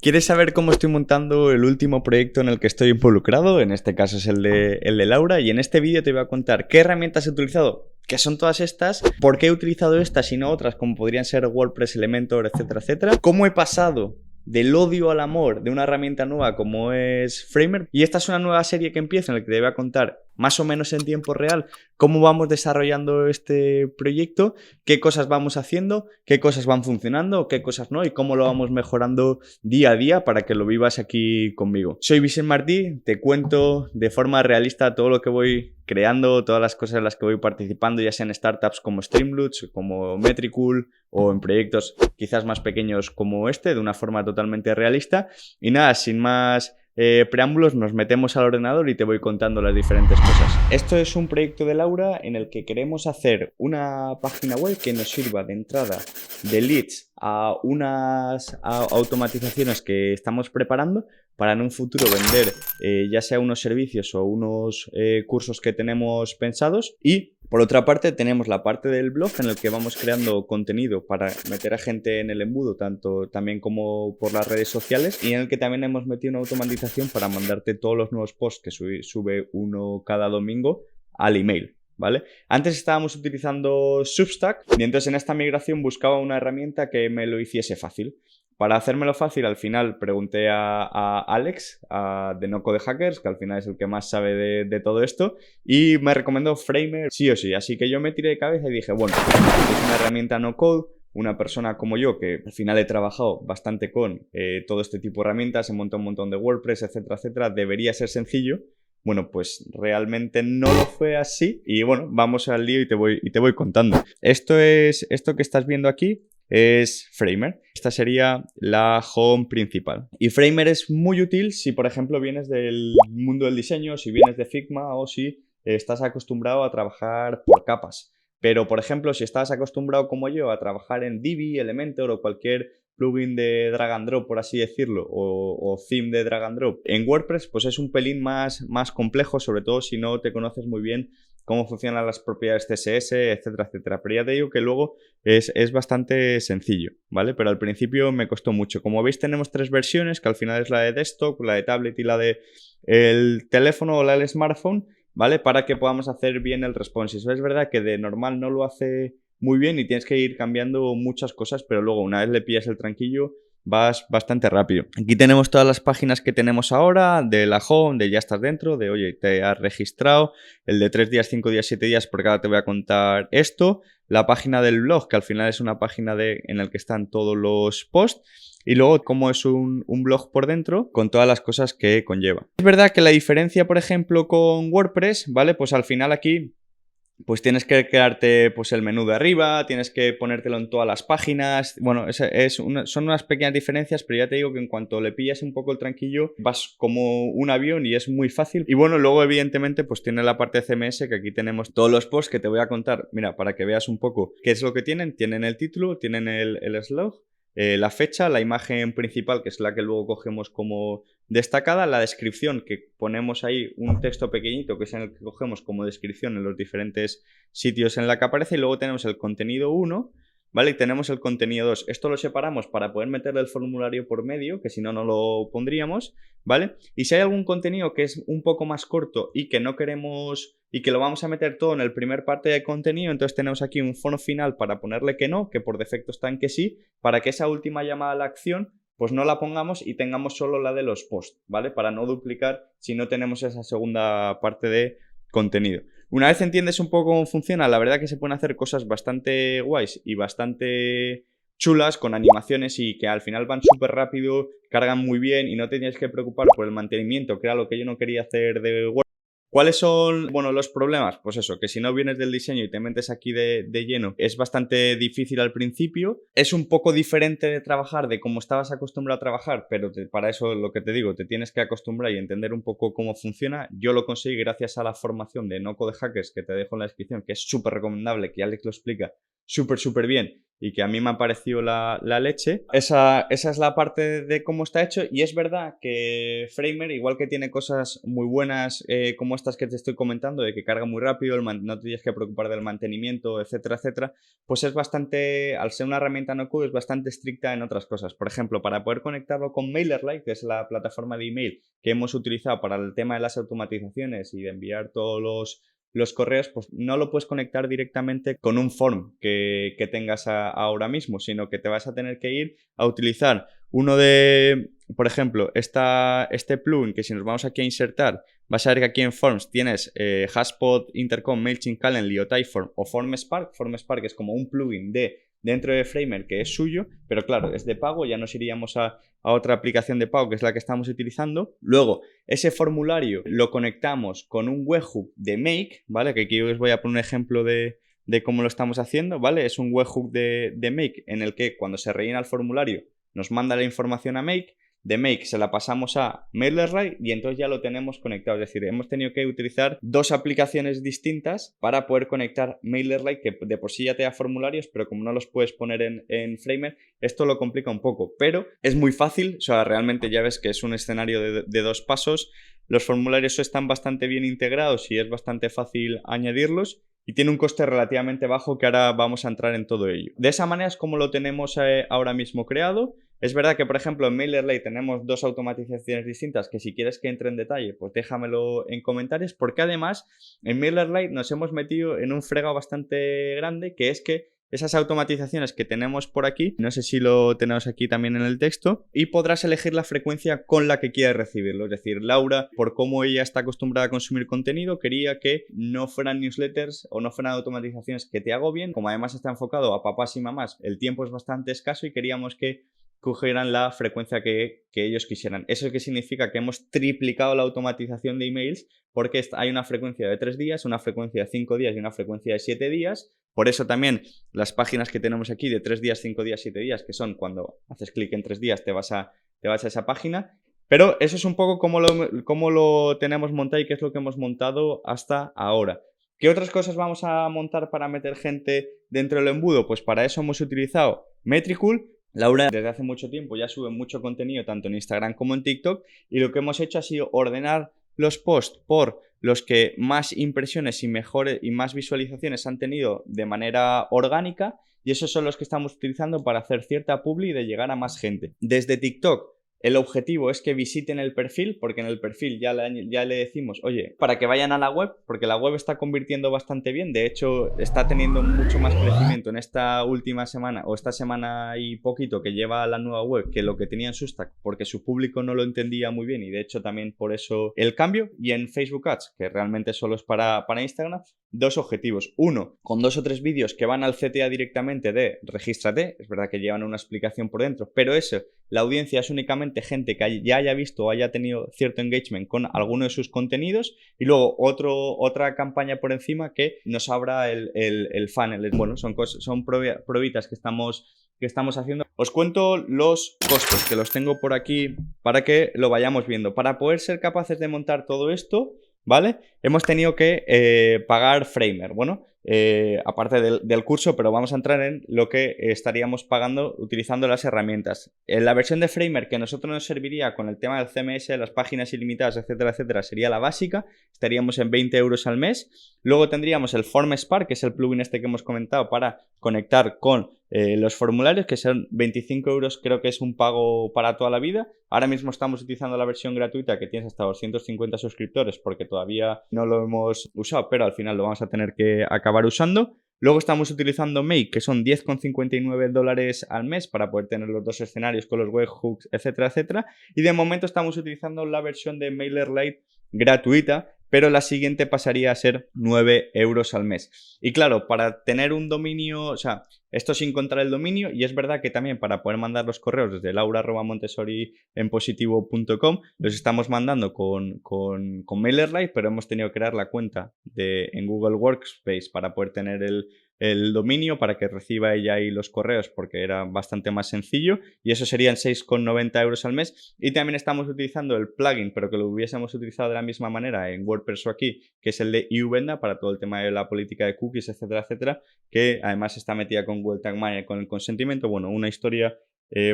¿Quieres saber cómo estoy montando el último proyecto en el que estoy involucrado? En este caso es el de Laura, y en este vídeo te voy a contar qué herramientas he utilizado, qué son todas estas, por qué he utilizado estas y no otras, como podrían ser WordPress, Elementor, etcétera, etcétera, cómo he pasado del odio al amor de una herramienta nueva como es Framer, y esta es una nueva serie que empieza en la que te voy a contar más o menos en tiempo real cómo vamos desarrollando este proyecto, qué cosas vamos haciendo, qué cosas van funcionando, qué cosas no y cómo lo vamos mejorando día a día para que lo vivas aquí conmigo. Soy Vicent Martí, te cuento de forma realista todo lo que voy creando, todas las cosas en las que voy participando, ya sea en startups como Streamloots, como Metricool o en proyectos quizás más pequeños como este, de una forma totalmente realista. Y nada, sin más preámbulos, nos metemos al ordenador y te voy contando las diferentes cosas. Esto es un proyecto de Laura en el que queremos hacer una página web que nos sirva de entrada de leads a unas automatizaciones que estamos preparando para en un futuro vender ya sea unos servicios o unos cursos que tenemos pensados. Y por otra parte tenemos la parte del blog en el que vamos creando contenido para meter a gente en el embudo, tanto también como por las redes sociales, y en el que también hemos metido una automatización para mandarte todos los nuevos posts que sube uno cada domingo al email, ¿vale? Antes estábamos utilizando Substack y entonces en esta migración buscaba una herramienta que me lo hiciese fácil. Para hacérmelo fácil, al final pregunté a Alex, de No Code Hackers, que al final es el que más sabe de todo esto, y me recomendó Framer sí o sí. Así que yo me tiré de cabeza y dije, bueno, es una herramienta no code, una persona como yo, que al final he trabajado bastante con todo este tipo de herramientas, he montado un montón de WordPress, etcétera, etcétera, debería ser sencillo. Bueno, pues realmente no lo fue así y bueno, vamos al lío y te voy contando. Esto que estás viendo aquí es Framer. Esta sería la home principal. Y Framer es muy útil si, por ejemplo, vienes del mundo del diseño, si vienes de Figma o si estás acostumbrado a trabajar por capas. Pero, por ejemplo, si estás acostumbrado como yo a trabajar en Divi, Elementor o cualquier plugin de drag and drop, por así decirlo, o theme de drag and drop, en WordPress pues es un pelín más complejo, sobre todo si no te conoces muy bien cómo funcionan las propiedades CSS, etcétera, etcétera. Pero ya te digo que luego es bastante sencillo, ¿vale? Pero al principio me costó mucho. Como veis, tenemos tres versiones, que al final es la de desktop, la de tablet y la de el teléfono o la del smartphone, ¿vale? Para que podamos hacer bien el responsive. Es verdad que de normal no lo hace muy bien y tienes que ir cambiando muchas cosas, pero luego una vez le pillas el tranquillo vas bastante rápido. Aquí tenemos todas las páginas que tenemos ahora, de la home, de ya estás dentro, de oye, te has registrado, el de 3 días, 5 días, 7 días, porque ahora te voy a contar esto, la página del blog, que al final es una página en la que están todos los posts, y luego cómo es un blog por dentro con todas las cosas que conlleva. Es verdad que la diferencia, por ejemplo, con WordPress, ¿vale? Pues al final aquí pues tienes que crearte pues, el menú de arriba, tienes que ponértelo en todas las páginas. Bueno, son unas pequeñas diferencias, pero ya te digo que en cuanto le pillas un poco el tranquillo, vas como un avión y es muy fácil. Y bueno, luego evidentemente pues tiene la parte de CMS, que aquí tenemos todos los posts que te voy a contar. Mira, para que veas un poco qué es lo que tienen. Tienen el título, tienen el slug, la fecha, la imagen principal, que es la que luego cogemos como destacada, la descripción, que ponemos ahí un texto pequeñito, que es en el que cogemos como descripción en los diferentes sitios en la que aparece, y luego tenemos el contenido 1, ¿vale? Y tenemos el contenido 2. Esto lo separamos para poder meterle el formulario por medio, que si no, no lo pondríamos, ¿vale? Y si hay algún contenido que es un poco más corto y que no queremos y que lo vamos a meter todo en el primer parte de contenido, entonces tenemos aquí un fono final para ponerle que no, que por defecto está en que sí, para que esa última llamada a la acción pues no la pongamos y tengamos solo la de los posts, ¿vale? Para no duplicar si no tenemos esa segunda parte de contenido. Una vez entiendes un poco cómo funciona, la verdad que se pueden hacer cosas bastante guays y bastante chulas con animaciones y que al final van súper rápido, cargan muy bien y no te tienes que preocupar por el mantenimiento, que era lo que yo no quería hacer de Word. ¿Cuáles son, bueno, los problemas? Pues eso, que si no vienes del diseño y te metes aquí de lleno, es bastante difícil al principio. Es un poco diferente de trabajar de cómo estabas acostumbrado a trabajar, pero para eso lo que te digo, te tienes que acostumbrar y entender un poco cómo funciona. Yo lo conseguí gracias a la formación de No Code Hackers, que te dejo en la descripción, que es súper recomendable, que Alex lo explica súper bien. y que a mí me ha parecido la leche. Esa es la parte de cómo está hecho, y es verdad que Framer, igual que tiene cosas muy buenas como estas que te estoy comentando, de que carga muy rápido, no te tienes que preocupar del mantenimiento, etcétera, etcétera, pues es bastante, al ser una herramienta no code, es bastante estricta en otras cosas. Por ejemplo, para poder conectarlo con MailerLite, que es la plataforma de email que hemos utilizado para el tema de las automatizaciones y de enviar todos los correos, pues no lo puedes conectar directamente con un form que tengas ahora mismo, sino que te vas a tener que ir a utilizar uno de, por ejemplo, este plugin, que si nos vamos aquí a insertar, vas a ver que aquí en Forms tienes Hotspot, Intercom, MailChimp, Calendly o Typeform o FormSpark. FormSpark es como un plugin dentro de Framer que es suyo, pero claro, es de pago, ya nos iríamos a otra aplicación de pago que es la que estamos utilizando. Luego, ese formulario lo conectamos con un webhook de Make, ¿vale? Que aquí os voy a poner un ejemplo de cómo lo estamos haciendo, ¿vale? Es un webhook de Make en el que cuando se rellena el formulario nos manda la información a Make, de Make se la pasamos a MailerLite y entonces ya lo tenemos conectado. Es decir, hemos tenido que utilizar dos aplicaciones distintas para poder conectar MailerLite, que de por sí ya te da formularios, pero como no los puedes poner en Framer, esto lo complica un poco. Pero es muy fácil, o sea, realmente ya ves que es un escenario de dos pasos. Los formularios están bastante bien integrados y es bastante fácil añadirlos. Y tiene un coste relativamente bajo, que ahora vamos a entrar en todo ello. De esa manera es como lo tenemos ahora mismo creado. Es verdad que, por ejemplo, en MailerLite tenemos dos automatizaciones distintas que si quieres que entre en detalle, pues déjamelo en comentarios, porque además en MailerLite nos hemos metido en un fregado bastante grande, que es que esas automatizaciones que tenemos por aquí, no sé si lo tenemos aquí también en el texto, y podrás elegir la frecuencia con la que quieras recibirlo. Es decir, Laura, por cómo ella está acostumbrada a consumir contenido, quería que no fueran newsletters o no fueran automatizaciones que te agobien. Como además está enfocado a papás y mamás, el tiempo es bastante escaso y queríamos que cogieran la frecuencia que ellos quisieran. ¿Eso qué significa? Que hemos triplicado la automatización de emails, porque hay una frecuencia de 3 días, una frecuencia de 5 días y una frecuencia de 7 días. Por eso también las páginas que tenemos aquí de 3 días, 5 días, 7 días, que son cuando haces clic en 3 días te vas a esa página. Pero eso es un poco cómo lo tenemos montado y qué es lo que hemos montado hasta ahora. ¿Qué otras cosas vamos a montar para meter gente dentro del embudo? Pues para eso hemos utilizado Metricool. Laura desde hace mucho tiempo ya sube mucho contenido tanto en Instagram como en TikTok, y lo que hemos hecho ha sido ordenar los posts por los que más impresiones y mejores y más visualizaciones han tenido de manera orgánica, y esos son los que estamos utilizando para hacer cierta publi y de llegar a más gente. Desde TikTok el objetivo es que visiten el perfil, porque en el perfil ya le decimos, oye, para que vayan a la web, porque la web está convirtiendo bastante bien. De hecho, está teniendo mucho más crecimiento en esta última semana o esta semana y poquito que lleva la nueva web que lo que tenía en su stack, porque su público no lo entendía muy bien, y de hecho también por eso el cambio. Y en Facebook Ads, que realmente solo es para Instagram, dos objetivos. Uno, con 2 o 3 vídeos que van al CTA directamente de regístrate. Es verdad que llevan una explicación por dentro, pero eso, la audiencia es únicamente gente que ya haya visto o haya tenido cierto engagement con alguno de sus contenidos, y luego otra campaña por encima que nos abra el funnel. Bueno, son probitas que estamos haciendo. Os cuento los costos, que los tengo por aquí para que lo vayamos viendo. Para poder ser capaces de montar todo esto, ¿vale? Hemos tenido que pagar Framer. Bueno, aparte del curso, pero vamos a entrar en lo que estaríamos pagando utilizando las herramientas. En la versión de Framer que a nosotros nos serviría con el tema del CMS, las páginas ilimitadas, etcétera, etcétera, sería la básica. Estaríamos en 20 euros al mes. Luego tendríamos el FormSpark, que es el plugin este que hemos comentado para conectar con los formularios, que son 25 euros, creo que es un pago para toda la vida. Ahora mismo estamos utilizando la versión gratuita, que tienes hasta 250 suscriptores, porque todavía no lo hemos usado, pero al final lo vamos a tener que acabar usando. Luego estamos utilizando Make, que son $10,59 al mes para poder tener los dos escenarios con los webhooks, etcétera, etcétera. Y de momento estamos utilizando la versión de MailerLite gratuita, pero la siguiente pasaría a ser 9 euros al mes. Y claro, para tener un dominio, o sea, esto sin contar el dominio, y es verdad que también para poder mandar los correos desde laura@montessorienpositivo.com los estamos mandando con MailerLite, pero hemos tenido que crear la cuenta en Google Workspace para poder tener el dominio para que reciba ella ahí los correos, porque era bastante más sencillo, y eso serían 6,90 euros al mes. Y también estamos utilizando el plugin, pero que lo hubiésemos utilizado de la misma manera en WordPress o aquí, que es el de EUVenda para todo el tema de la política de cookies, etcétera, etcétera, que además está metida con Google Tag Manager, con el consentimiento. Bueno, una historia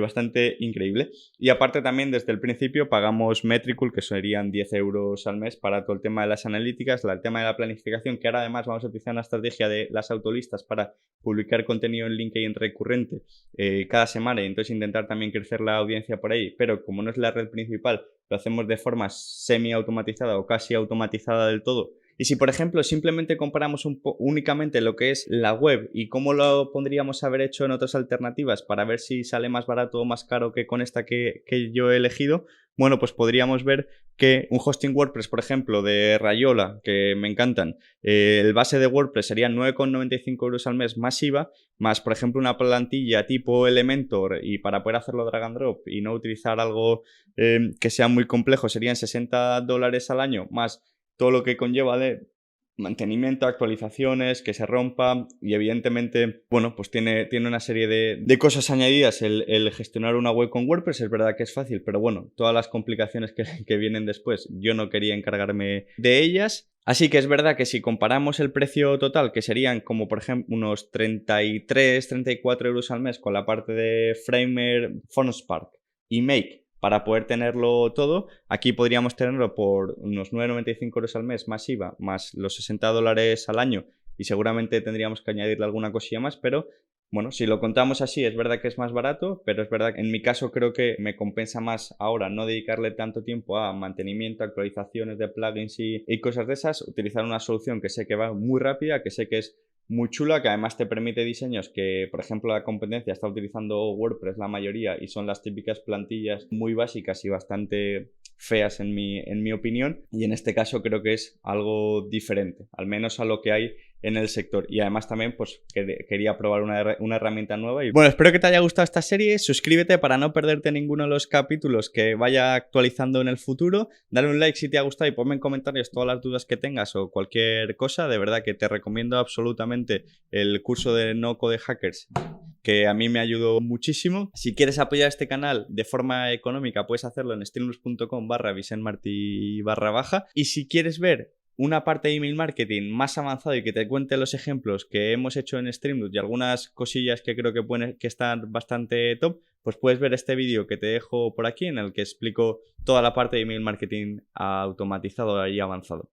bastante increíble. Y aparte también desde el principio pagamos Metricool, que serían 10 euros al mes para todo el tema de las analíticas, el tema de la planificación, que ahora además vamos a utilizar una estrategia de las autolistas para publicar contenido en LinkedIn recurrente cada semana y entonces intentar también crecer la audiencia por ahí, pero como no es la red principal, lo hacemos de forma semi-automatizada o casi automatizada del todo. Y si, por ejemplo, simplemente comparamos únicamente lo que es la web y cómo lo podríamos haber hecho en otras alternativas para ver si sale más barato o más caro que con esta que yo he elegido, bueno, pues podríamos ver que un hosting WordPress, por ejemplo, de Rayola, que me encantan, el base de WordPress serían 9,95 euros al mes más IVA, más, por ejemplo, una plantilla tipo Elementor y para poder hacerlo drag and drop y no utilizar algo que sea muy complejo, serían $60 al año, más todo lo que conlleva de mantenimiento, actualizaciones, que se rompa y evidentemente, bueno, pues tiene una serie de cosas añadidas el gestionar una web con WordPress. Es verdad que es fácil, pero bueno, todas las complicaciones que vienen después, yo no quería encargarme de ellas. Así que es verdad que si comparamos el precio total, que serían como por ejemplo unos 33-34 euros al mes con la parte de Framer, Fontspark y Make, para poder tenerlo todo, aquí podríamos tenerlo por unos 9,95 euros al mes más IVA, más los $60 al año y seguramente tendríamos que añadirle alguna cosilla más, pero bueno, si lo contamos así es verdad que es más barato, pero es verdad que en mi caso creo que me compensa más ahora no dedicarle tanto tiempo a mantenimiento, actualizaciones de plugins y cosas de esas, utilizar una solución que sé que va muy rápida, que sé que es muy chula, que además te permite diseños que, por ejemplo, la competencia está utilizando WordPress la mayoría y son las típicas plantillas muy básicas y bastante feas en mi opinión, y en este caso creo que es algo diferente, al menos a lo que hay en el sector. Y además también pues quería probar una herramienta nueva. Y bueno, espero que te haya gustado esta serie. Suscríbete para no perderte ninguno de los capítulos que vaya actualizando en el futuro. Dale un like si te ha gustado y ponme en comentarios todas las dudas que tengas o cualquier cosa. De verdad que te recomiendo absolutamente el curso de No Code Hackers, que a mí me ayudó muchísimo. Si quieres apoyar este canal de forma económica, puedes hacerlo en streamlabs.com/vicenmarty_baja. Y si quieres ver una parte de email marketing más avanzado y que te cuente los ejemplos que hemos hecho en Streamlabs y algunas cosillas que creo que están bastante top, pues puedes ver este vídeo que te dejo por aquí en el que explico toda la parte de email marketing automatizado y avanzado.